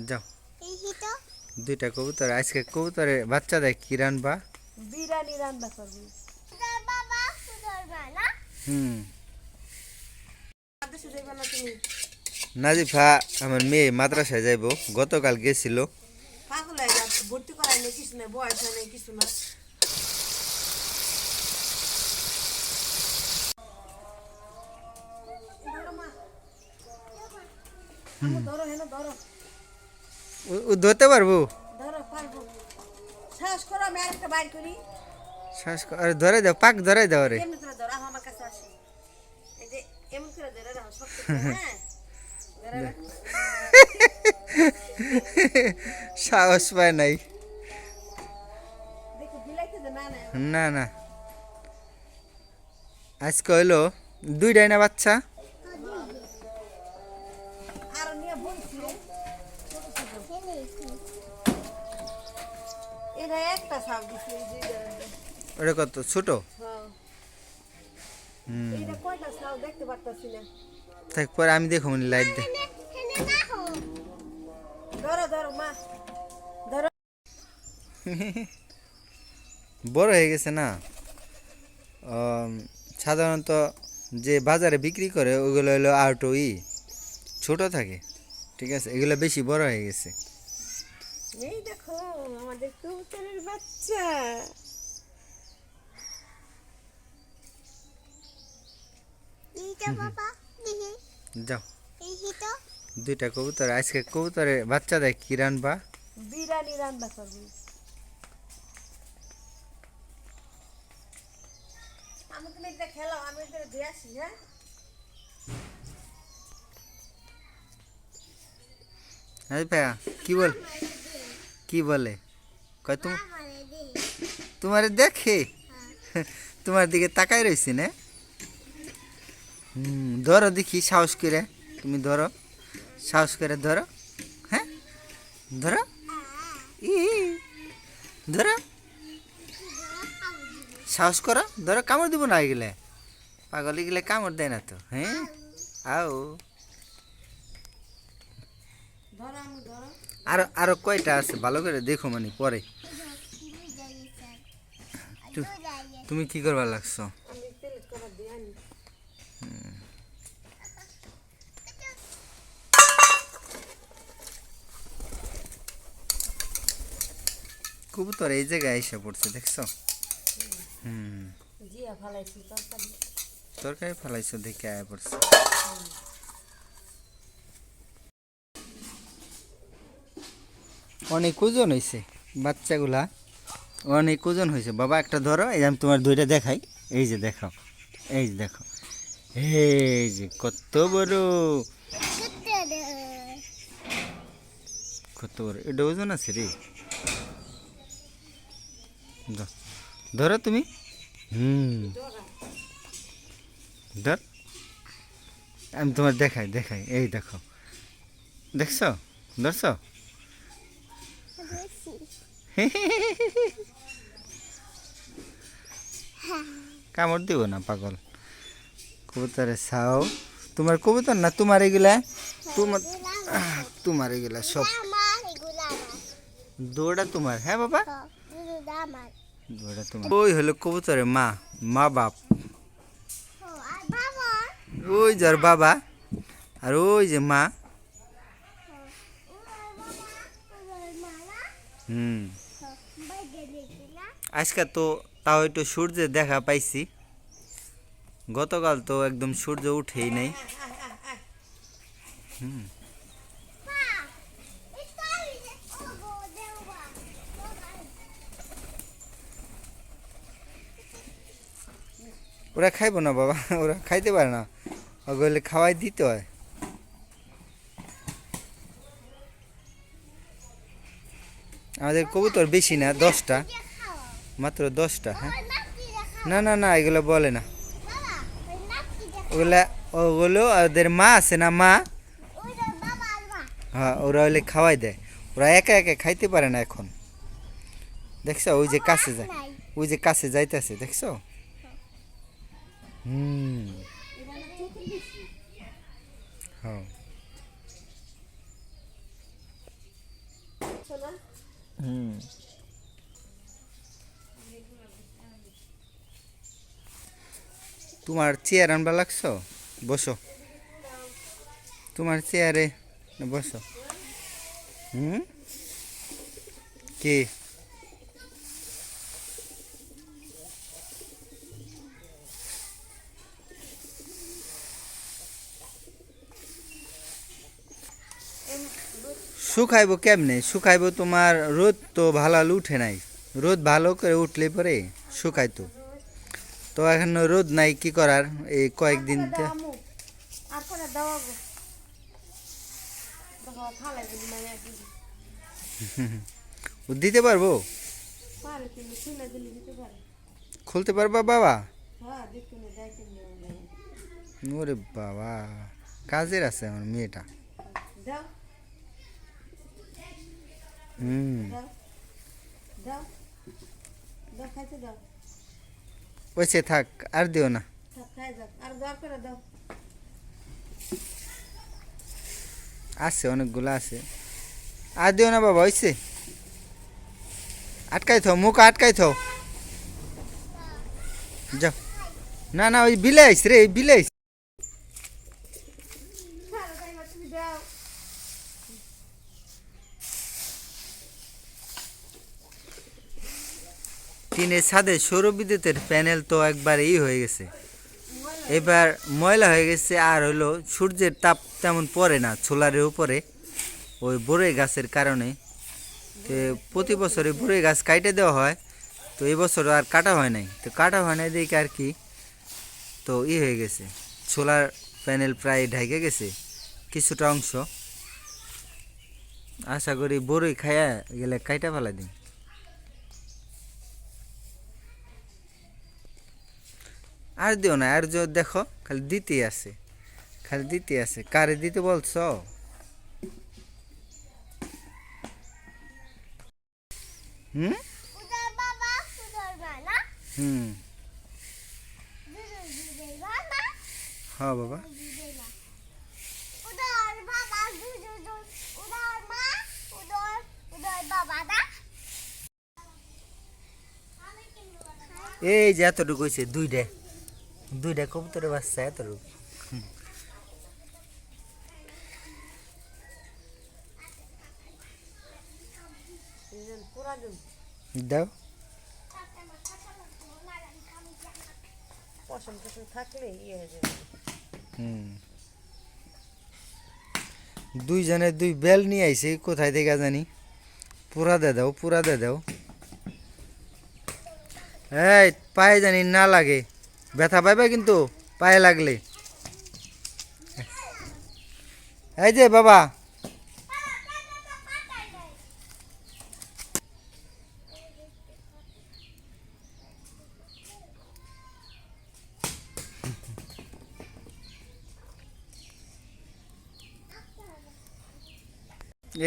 যাও দুইটা কবুতর আজকে কবুতরের বাচ্চা দেয় কি রানবা বিরিয়ানি রান্না করবি হুম আদেশে যাইবা না তুমি নাজিফা আমার মেয়ে মাদ্রাসায় যাইব গতকাল গেছিল পাগল হয়ে যা ভর্তি করাই নেই কিছু না বয়স হয় নাই কিছু না ধরো হেন ধরো ও ধরতে পারবো ধরো পারবো শ্বাস করো আমি আরেকটা বাইর করি আরে ধরে দাও পাক ধরে দাও রে এমনি করে ধরো আমার কাছে আসি এই যে এমন করে ধরে রাখো শক্ত হ্যাঁ ধরে রাখো সাহস পায় নাই দেখো বিলাইতে দে না না না আজকে হইলো দুইটাই না বাচ্চা আর নিয়ে বলছি এটা একটা সাপ দিছি এই যে ওটা কত ছোট হ্যাঁ হুম এটা কয়টা সাপ দেখতে পারতাছি না থাক পরে আমি দেখো লাইট দে ধরো ধরো মা ধরো বড় হয়ে গেছে না সাধারণত যে বাজারে বিক্রি করে ওইগুলো হলো আউটই ছোট থাকে ঠিক আছে এগুলো বেশি বড় হয়ে গেছে এই দেখো আমাদের কবুতরের বাচ্চা যাও দুইটা কবুতর আজকে কবুতরের বাচ্চা দেয় কি রানবা বিরিয়ানি রান্না করবি আমি তুমি এটা খেলো আমি এটা দিয়ে আসি হ্যাঁ আরে ভাইয়া কি বলে কয় তোমার দেখে তোমার দিকে তাকাই রইছি না ধরো দেখি সাহস করে তুমি ধরো সাহস করে ধরো হ্যাঁ ধরো ই ধরো সাহস করো ধরো কামড় দিব না গেলে পাগল গেলে কামড় দেয় না তো হ্যাঁ আও ধরো আমি ধরো আরো কয়টা আছে ভালো করে দেখো মানে পরে তুমি কি করবার লাগছো আমি প্লেট কভার দিয়ে আনি কবুতর এই জায়গায় এসে পড়ছে দেখছো জিয়া ফালাইছি তরকারি তরকারি ফালাইছো দেখে আয়া পড়ছে অনেক ওজন হয়েছে বাচ্চাগুলা অনেক ওজন হয়েছে বাবা একটা ধরো এই আমি তোমার দুইটা দেখাই এই যে দেখো এই যে দেখো এই যে কত বড় কত বড় এটা ওজন আছে রে ধরো তুমি ধর আমি তোমার দেখাই এই দেখো দেখছো ধরছো কামড় দিব না পাগল কবুতরের ছাও তোমার কবুতর না তোমার এগুলা তোমার এগুলা সব দৌড়া তোমার হ্যাঁ বাবা দৌড়া তোমার ওই হলো কবুতরের মা বাপ ওই যার বাবা আর ওই যে মা আজকে তো তাও একটু সূর্যের দেখা পাইছি গতকাল তো একদম সূর্য উঠেই নাই ওরা খাইবো না বাবা ওরা খাইতে পারে না ওগুলো খাওয়াই দিতে হয় আমাদের কবুতর বেশি না 10টা মাত্র 10টা হ্যাঁ না এগুলো বলে না ওগুলো ওদের মা আছে না মা হ্যাঁ ওরা হলে খাওয়াই দেয় ওরা একা একা খাইতে পারে না এখন দেখছো ওই যে কাছে যায় ওই যে কাছে যাইতেছে দেখছো হ্যাঁ হুম তোমার চেয়ার আনবা লাগছো, বসো তোমার চেয়ারে বসো। হুম কি শুকাইবো কেমনে? শুকাইবো তোমার রোদ তো ভালো উঠে নাই, রোদ ভালো করে উঠলে পরে শুকাইতো। তো এখন রোদ নাই, কি করার, এই কয়েকদিন আর করে দেওয়া গো দেখো খালাই দিলি মাইয়া দিলি দিতে পারবো, পারে তুমি শুনে দিলি দিতে পারে। খুলতে পারবা বাবা? হ্যাঁ দেখতে নে যাইতে নে ওরে বাবা, কাজের আছে আমার মেয়েটা। দাও হুম দাও দাও দাও খাইতে দাও ওইসে থাক, আর দিও না। থাক খাই যাও আর দর করে দাও আছে অনেকগুলো আছে, আর দিও না বাবা, হইছে। আটকাই থাও, মুখ আটকাই থাও, যাও। না না, ওই বিলে আইস রে, বিলে আইস। ছাড়ো তাই না তুমি দাও টিনের ছাদে সৌর বিদ্যুতের প্যানেল তো একবার হয়ে গেছে, এবার ময়লা হয়ে গেছে। আর হইলো সূর্যের তাপ তেমন পড়ে না সোলারের উপরে, ওই বড়ই গাছের কারণে। তো প্রতি বছরে বড়ই গাছ কাইটে দেওয়া হয়, তো এই বছর আর কাটা হয় নাই। তো কাটা হয় নাই দেখে আর কি, তো হয়ে গেছে, সোলার প্যানেল প্রায় ঢাইকে গেছে কিছুটা অংশ। আশা করি বড়ই খাইয়া গেলে কাইটা ফেলা দিন। আর দিও না, আর দেখো খালি দিতেই আছে, খালি দিতে আছে। কারে দিতে বলছো? হুম উদর বাবা উদর বানা হুম দুদুর দুদুর বাবা হ্যাঁ বাবা, দুদুর না উদর বাবা দুদুর উদর মা উদর উদর বাবা দা এই যে এতটুকু হয়েছে, দুইটা দুইটা কবুতরের বাচ্চা এতটুকু। পুরা দিন দাও। পশম টসম থাকলে ইয়ে হয়ে যাবে হুম দুইজনে দুই বেল নিয়ে আইছে কোথায় থেকে জানি, পুরা দে দাও, পুরা দে দাও। এই পায়ে জানি না লাগে, ব্যথা পাইবে কিন্তু পায়ে লাগলে। এই যে বাবা,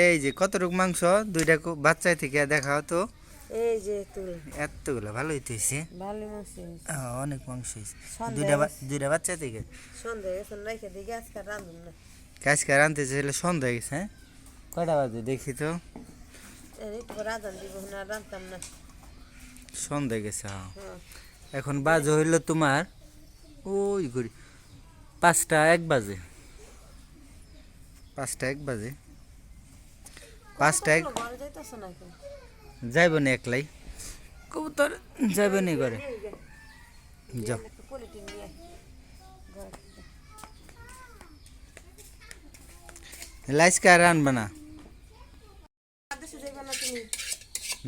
এই যে কতটুকু মাংস, দুইটা বাচ্চা থেকে দেখাও তো। এই যে তুল এতগুলো ভালোই তো হয়েছে, ভালো মাছ অনেক মাংস হয়েছে। সন্ধ্যা দুইটা বাচ্চা থেকে সন্ধ্যা এখন রেখে দিই আজকে রান্ধুন না আজকে রাঁধতে চাইলে সন্ধ্যা হয়ে গেছে। হ্যাঁ কয়টা বাজে দেখি তো, একটু রাঁধান দিব না রাঁধতাম না সন্ধ্যা গেছে। হ্যাঁ হ্যাঁ এখন বাজে হইল তোমার ওই করি 5টা 1 বাজে, 5টা 1 বাজে, 5টা 1 ঘরে যাইতেছ না এখন যাইব না একলাই, কবুতর যাইব না ঘরে, যাও। একটু পলিটিন নিয়ে লাইসকে আর আনবা না। দেশে যাইবা না তুমি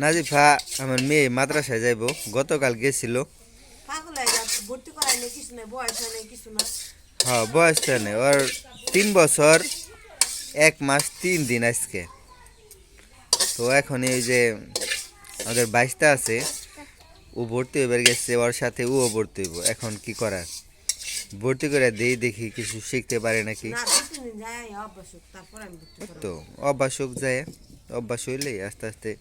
নাজিফা আমার মেয়ে মাদ্রাসায় যাইব, গতকাল গেছিল। পাগল হয়ে যাচ্ছে ভর্তি করাই নেই কিছু নেই বয়স হয় নাই কিছু না হ্যাঁ বয়সটা নেই ওর, 3 বছর 1 মাস 3 দিন আজকে। তো এখন এই যে আমাদের 22টা আছে, ও ভর্তি হইবার গেছে, ওর সাথে ও ভর্তি হইব। এখন কি করার, ভর্তি করে দেই, দেখি কিছু শিখতে পারে নাকি। না 2-3 দিন যায় অভ্যাস হোক, তারপর আমি ভর্তি করাবো তো অভ্যাস হোক, যায় অভ্যাস হইলেই আস্তে আস্তে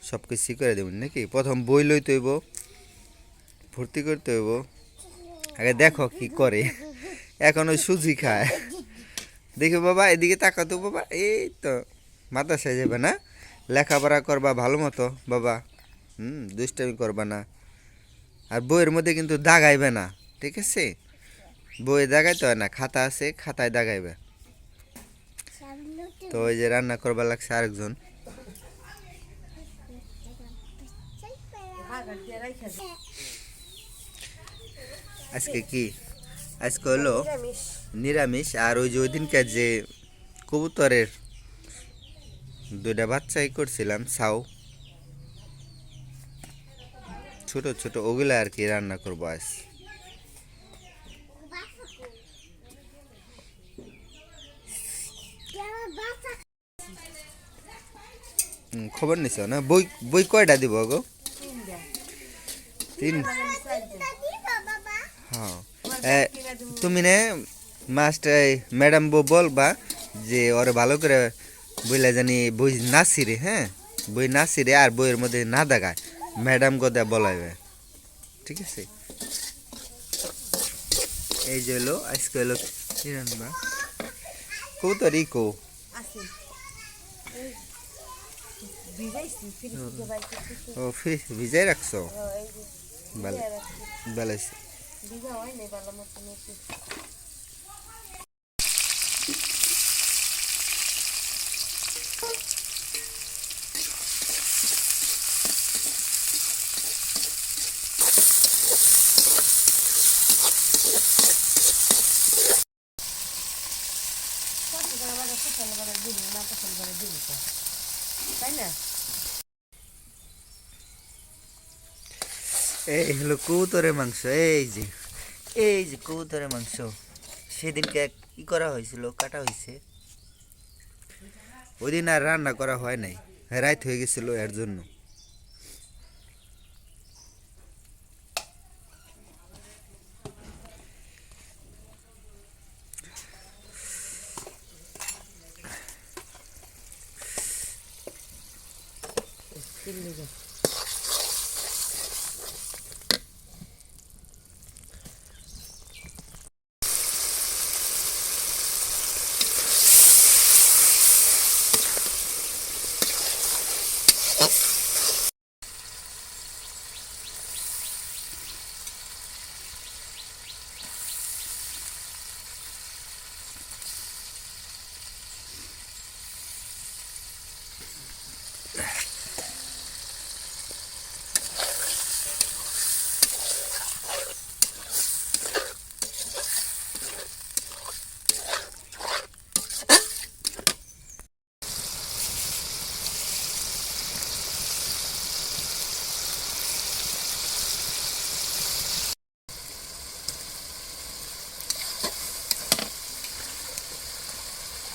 সব কিছু করে দেবেন নাকি। প্রথম বই লইতে হইব, ভর্তি করতে হইব, আগে দেখো কি করে। এখন ওই সুজি খায়, দেখো বাবা এদিকে তাকাতো বাবা, এই তো মাদ্রাসায় যাবে না, লেখাপড়া করবা ভালো মতো বাবা। দুষ্টামি করবা না। আর বইয়ের মধ্যে কিন্তু দাগাইবে না, ঠিক আছে? বইয়ে দাগাইতে হয় না, খাতা আছে, খাতায় দাগাইবে। তো ওই যে রান্না করবা লাগছে আরেকজন। বাগার দিয়ে রাইখা দে। আজকে কি? আজকে হলো নিরামিষ। নিরামিষ। আর ওই যে ওই দিনকার যে কবুতরের 2টা বাচ্চাই করছিলাম ছাও, ছোট ছোট, ওগুলা আর কি রান্না করবো আজ। খবর নিছ না? বই বই কয়টা দিব গো? 3। হ্যাঁ। তুমি নে মাস্টার ম্যাডাম বলবা যে ওরে ভালো করে বইলা জানি বই নাসিরে, হ্যাঁ, বই নাসিরে আর বইয়ের মধ্যে না দেখায়, ম্যাডাম কথা বলাইবে, ঠিক আছে? এই যে হলো আজকে হলো কি রান্না কবুতর ইকো। আছে। এই ভিজাইছি, ফ্রিজে বাইরে কিছু। ও ভিজাই রাখছো? এই যে ভালো, ভিজায় রাখছি। ভালো হয়েছে। ভিজা হয় নাই ভালো মতো নাকি। পছন্দ করে বাজার, পছন্দ করে দিব, না পছন্দ করে দিব তো, তাই না? এই হলো কবুতরের মাংস। এই যে, এই যে কবুতরের মাংস সেদিনকে কি করা হয়েছিল, কাটা হয়েছে। ওই দিন আর রান্না করা হয় নাই, রাত হয়ে গেছিল এর জন্য। চিল্লি গো।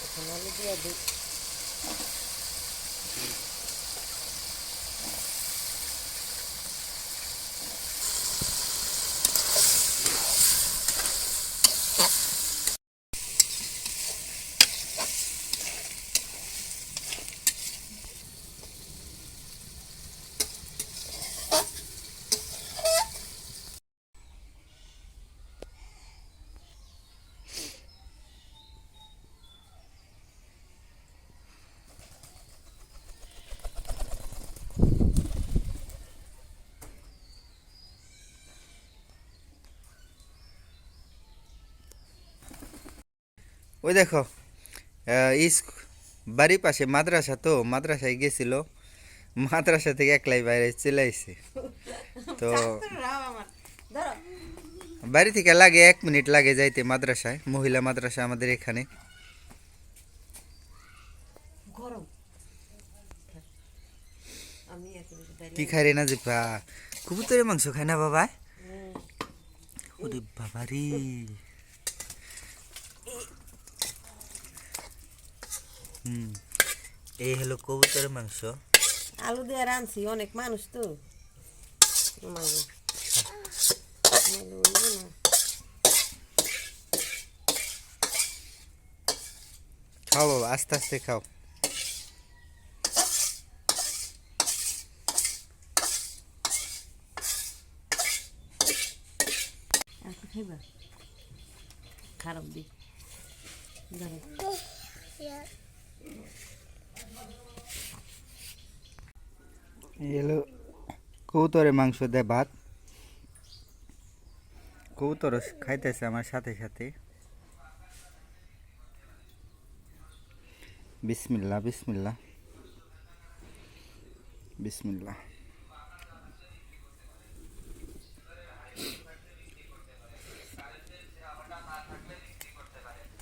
এখন আলু দিয়া দিই। ওই দেখো, ইস বাড়ির পাশে মাদ্রাসা, তো মাদ্রাসায় গেছিল, মাদ্রাসা থেকে একলাই বাইরে চলে আইছে। তো আমার ধরো বাড়ি থেকে লাগে 1 মিনিট লাগে যাইতে মাদ্রাসায়, মহিলা মাদ্রাসা আমাদের এখানে। গরম। আমি একেবারে কি দাঁড়িয়ে খাই রে না জিপা? কবুতরের মাংস খায় না বাবা? ওরে বাবা রে। এই হলো কবুতরের মাংস। আলু দিয়ে রাঁধছি, অনেক মানুষ তো। আমাকে বলবো না। খাও বাবা, আস্তে আস্তে খাও। আর একটু খাইবা? খারাপ দি ধরো। এলো কবুতরের মাংস দেয় ভাত। কবুতর খাইতেছে আমার সাথে সাথে। বিসমিল্লাহ বিসমিল্লাহ বিসমিল্লাহ।